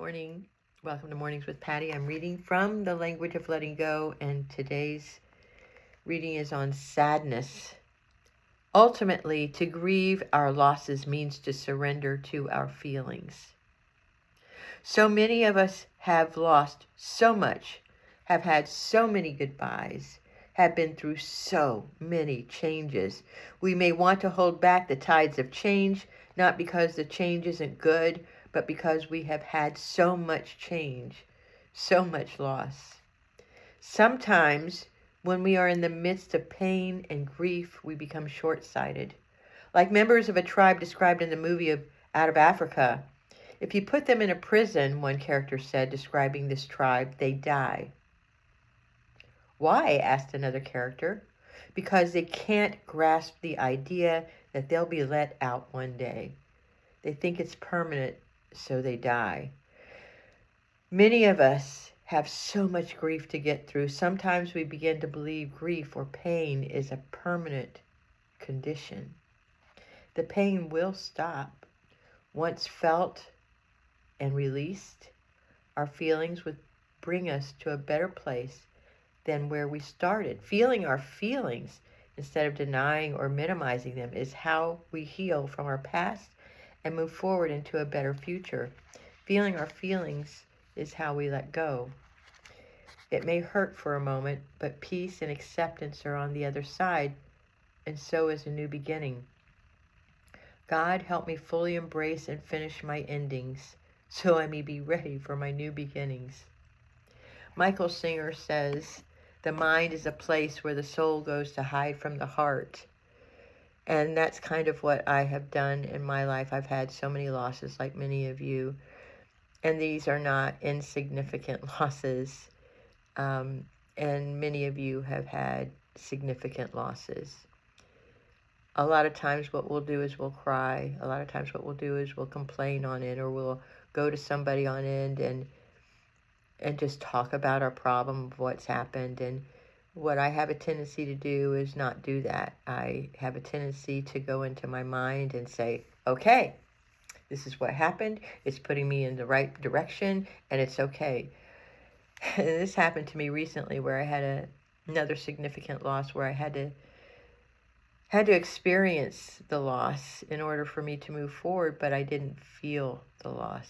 morning. Welcome to Mornings with Patty. I'm reading from The Language of Letting Go, and today's reading is on sadness. Ultimately, to grieve our losses means to surrender to our feelings. So many of us have lost so much, have had so many goodbyes, have been through so many changes. We may want to hold back the tides of change, not because the change isn't good, but because we have had so much change, so much loss. Sometimes, when we are in the midst of pain and grief, we become short-sighted. Like members of a tribe described in the movie Out of Africa, if you put them in a prison, one character said, describing this tribe, they die. Why? Asked another character. Because they can't grasp the idea that they'll be let out one day. They think it's permanent, so they die. Many of us have so much grief to get through. Sometimes we begin to believe grief or pain is a permanent condition. The pain will stop. Once felt and released, our feelings would bring us to a better place than where we started. Feeling our feelings instead of denying or minimizing them is how we heal from our past and move forward into a better future. Feeling our feelings is how we let go. It may hurt for a moment, but peace and acceptance are on the other side, and so is a new beginning. God, help me fully embrace and finish my endings, so I may be ready for my new beginnings. Michael Singer says, the mind is a place where the soul goes to hide from the heart. And that's kind of what I have done in my life. I've had so many losses, like many of you. And these are not insignificant losses. And many of you have had significant losses. A lot of times what we'll do is we'll cry. A lot of times what we'll do is we'll complain on it, or we'll go to somebody on end and just talk about our problem of what's happened. And what I have a tendency to do is not do that. I have a tendency to go into my mind and say, okay, this is what happened. It's putting me in the right direction, and it's okay. And this happened to me recently where I had another significant loss where I had to experience the loss in order for me to move forward, but I didn't feel the loss.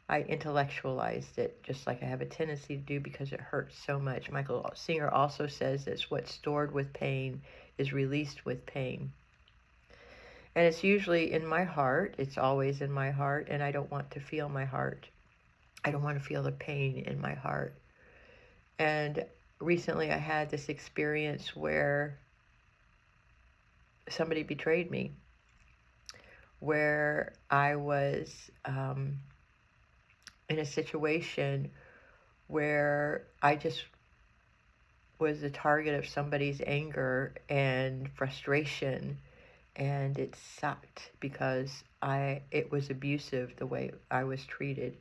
I intellectualized it, just like I have a tendency to do because it hurts so much. Michael Singer also says this, what's stored with pain is released with pain. And it's usually in my heart. It's always in my heart, and I don't want to feel my heart. I don't want to feel the pain in my heart. And recently I had this experience where somebody betrayed me, where I was in a situation where I just was the target of somebody's anger and frustration, and it sucked because it was abusive the way I was treated.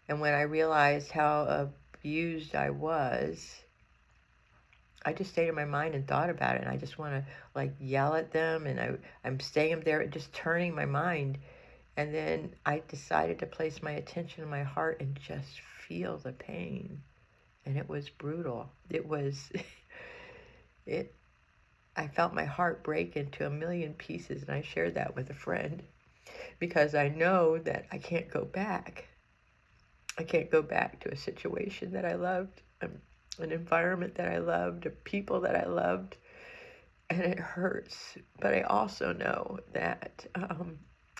And when I realized how abused I was, I just stayed in my mind and thought about it, and I just want to yell at them, and I'm staying there just turning my mind. And then I decided to place my attention in my heart and just feel the pain. And it was brutal. I felt my heart break into a million pieces, and I shared that with a friend because I know that I can't go back. I can't go back to a situation that I loved, an environment that I loved, people that I loved, and it hurts. But I also know that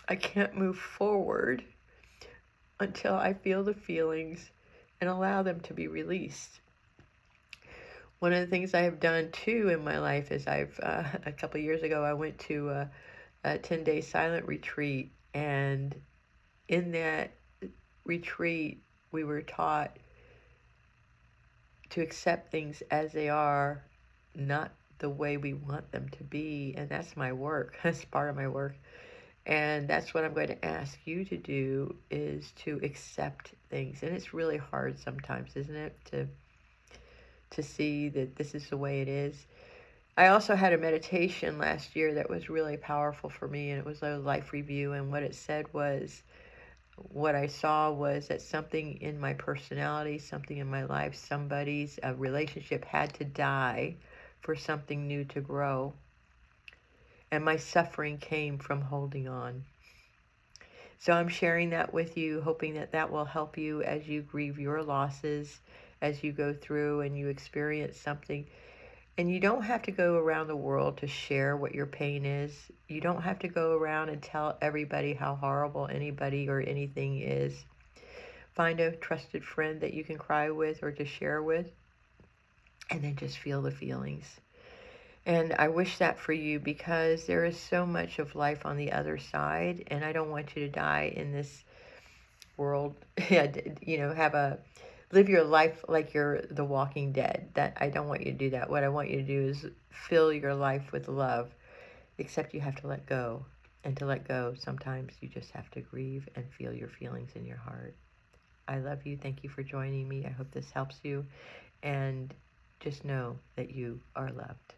I can't move forward until I feel the feelings and allow them to be released. One of the things I have done too in my life is a couple of years ago, I went to a 10-day silent retreat, and in that retreat, we were taught to accept things as they are, not the way we want them to be. And that's my work. That's part of my work. And that's what I'm going to ask you to do, is to accept things. And it's really hard sometimes, isn't it, to see that this is the way it is. I also had a meditation last year that was really powerful for me, and it was a life review. And what it said was, what I saw was that something in my personality, something in my life, somebody's relationship had to die for something new to grow. And my suffering came from holding on. So I'm sharing that with you, hoping that that will help you as you grieve your losses, as you go through and you experience something. And you don't have to go around the world to share what your pain is. You don't have to go around and tell everybody how horrible anybody or anything is. Find a trusted friend that you can cry with or to share with, and then just feel the feelings. And I wish that for you, because there is so much of life on the other side, and I don't want you to die in this world. Live your life like you're the Walking Dead. That I don't want you to do that. What I want you to do is fill your life with love, except you have to let go. And to let go, sometimes you just have to grieve and feel your feelings in your heart. I love you. Thank you for joining me. I hope this helps you. And just know that you are loved.